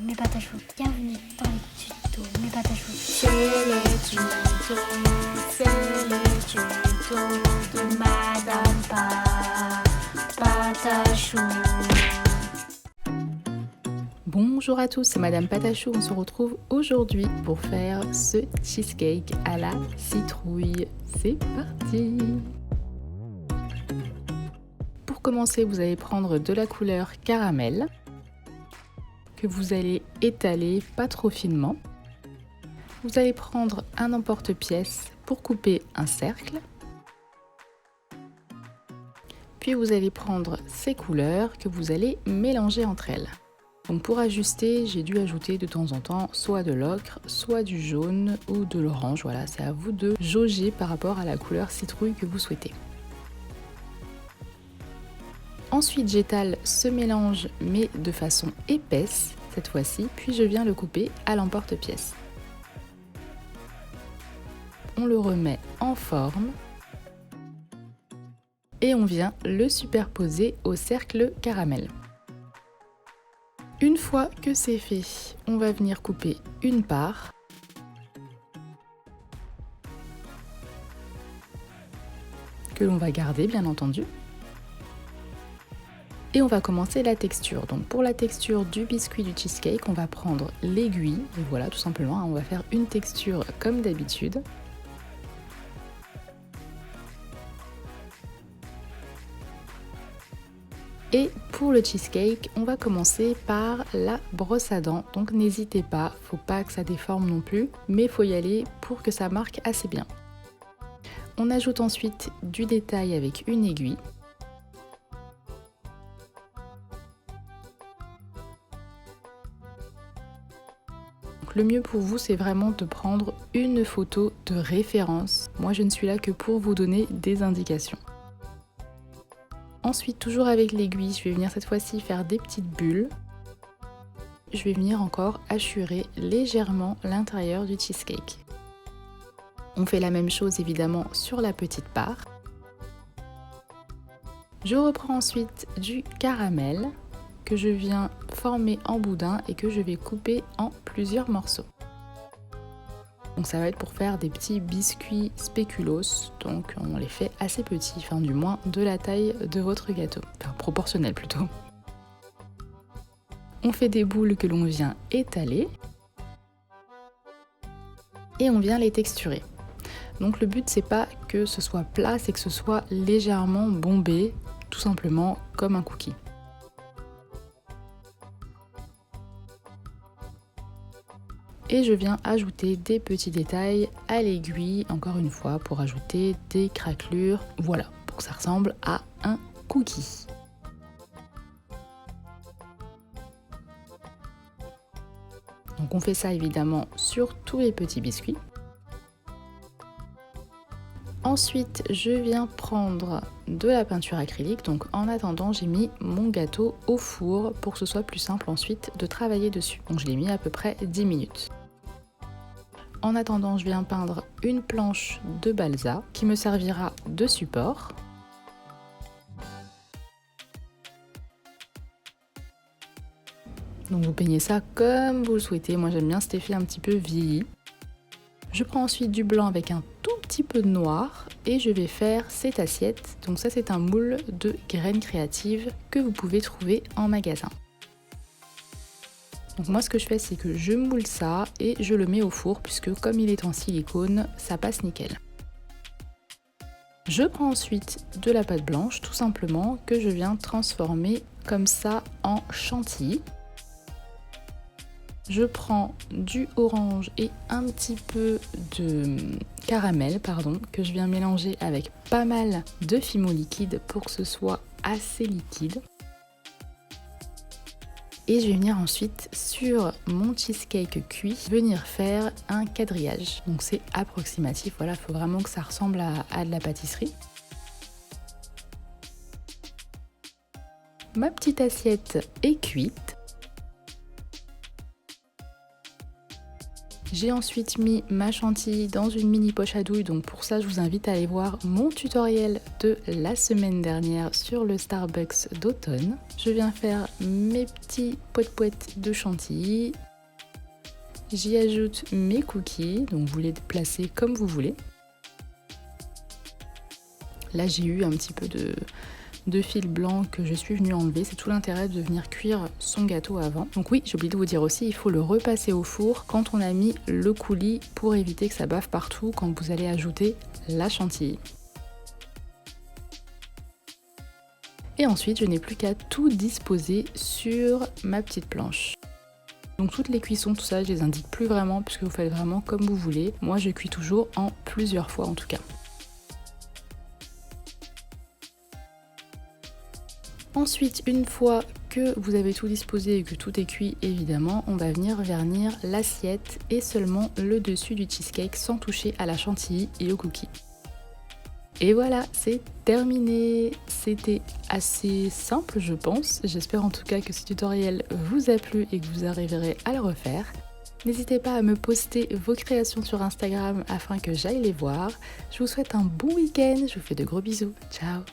mes pâtes à choux. Bienvenue dans les tutos mes pâtes à choux. C'est les tutos, de Madame Pâte à choux. Bonjour à tous, c'est Madame Pâte à choux. On se retrouve aujourd'hui pour faire ce cheesecake à la citrouille. C'est parti! Pour commencer, vous allez prendre de la couleur caramel que vous allez étaler pas trop finement. Vous allez prendre un emporte-pièce pour couper un cercle. Puis vous allez prendre ces couleurs que vous allez mélanger entre elles. Donc pour ajuster, j'ai dû ajouter de temps en temps soit de l'ocre, soit du jaune ou de l'orange. Voilà, c'est à vous de jauger par rapport à la couleur citrouille que vous souhaitez. Ensuite, j'étale ce mélange, mais de façon épaisse cette fois-ci, puis je viens le couper à l'emporte-pièce. On le remet en forme et on vient le superposer au cercle caramel. Une fois que c'est fait, on va venir couper une part. Que l'on va garder, bien entendu. Et on va commencer la texture. Donc pour la texture du biscuit du cheesecake, on va prendre l'aiguille. Et voilà, tout simplement, on va faire une texture comme d'habitude. Et pour le cheesecake, on va commencer par la brosse à dents. Donc n'hésitez pas, faut pas que ça déforme non plus, mais faut y aller pour que ça marque assez bien. On ajoute ensuite du détail avec une aiguille. Donc le mieux pour vous, c'est vraiment de prendre une photo de référence. Moi, je ne suis là que pour vous donner des indications. Ensuite, toujours avec l'aiguille, je vais venir cette fois-ci faire des petites bulles. Je vais venir encore hachurer légèrement l'intérieur du cheesecake. On fait la même chose évidemment sur la petite part. Je reprends ensuite du caramel que je viens former en boudin et que je vais couper en plusieurs morceaux. Donc ça va être pour faire des petits biscuits spéculoos, donc on les fait assez petits, enfin du moins de la taille de votre gâteau, enfin proportionnel plutôt. On fait des boules que l'on vient étaler et on vient les texturer. Donc le but c'est pas que ce soit plat, c'est que ce soit légèrement bombé, tout simplement comme un cookie. Et je viens ajouter des petits détails à l'aiguille, encore une fois, pour ajouter des craquelures. Voilà, pour que ça ressemble à un cookie. Donc on fait ça évidemment sur tous les petits biscuits. Ensuite, je viens prendre de la peinture acrylique. Donc en attendant, j'ai mis mon gâteau au four pour que ce soit plus simple ensuite de travailler dessus. Donc je l'ai mis à peu près 10 minutes. En attendant, je viens peindre une planche de balsa qui me servira de support. Donc vous peignez ça comme vous le souhaitez. Moi j'aime bien cet effet un petit peu vieilli. Je prends ensuite du blanc avec un tout petit peu de noir et je vais faire cette assiette. Donc ça c'est un moule de graines créatives que vous pouvez trouver en magasin. Donc moi ce que je fais c'est que je moule ça et je le mets au four puisque comme il est en silicone, ça passe nickel. Je prends ensuite de la pâte blanche tout simplement que je viens transformer comme ça en chantilly. Je prends du orange et un petit peu de caramel que je viens mélanger avec pas mal de fimo liquide pour que ce soit assez liquide. Et je vais venir ensuite sur mon cheesecake cuit, venir faire un quadrillage. Donc c'est approximatif, voilà, il faut vraiment que ça ressemble à de la pâtisserie. Ma petite assiette est cuite. J'ai ensuite mis ma chantilly dans une mini poche à douille, donc pour ça je vous invite à aller voir mon tutoriel de la semaine dernière sur le Starbucks d'automne. Je viens faire mes petits poètes de chantilly. J'y ajoute mes cookies, donc vous les placez comme vous voulez. Là j'ai eu un petit peu de fil blanc que je suis venue enlever, c'est tout l'intérêt de venir cuire son gâteau avant. Donc oui, j'ai oublié de vous dire aussi, il faut le repasser au four quand on a mis le coulis pour éviter que ça bave partout quand vous allez ajouter la chantilly. Et ensuite, je n'ai plus qu'à tout disposer sur ma petite planche. Donc toutes les cuissons, tout ça, je les indique plus vraiment puisque vous faites vraiment comme vous voulez. Moi, je cuis toujours en plusieurs fois en tout cas. Ensuite, une fois que vous avez tout disposé et que tout est cuit, évidemment, on va venir vernir l'assiette et seulement le dessus du cheesecake sans toucher à la chantilly et au cookie. Et voilà, c'est terminé. C'était assez simple, je pense. J'espère en tout cas que ce tutoriel vous a plu et que vous arriverez à le refaire. N'hésitez pas à me poster vos créations sur Instagram afin que j'aille les voir. Je vous souhaite un bon week-end. Je vous fais de gros bisous. Ciao!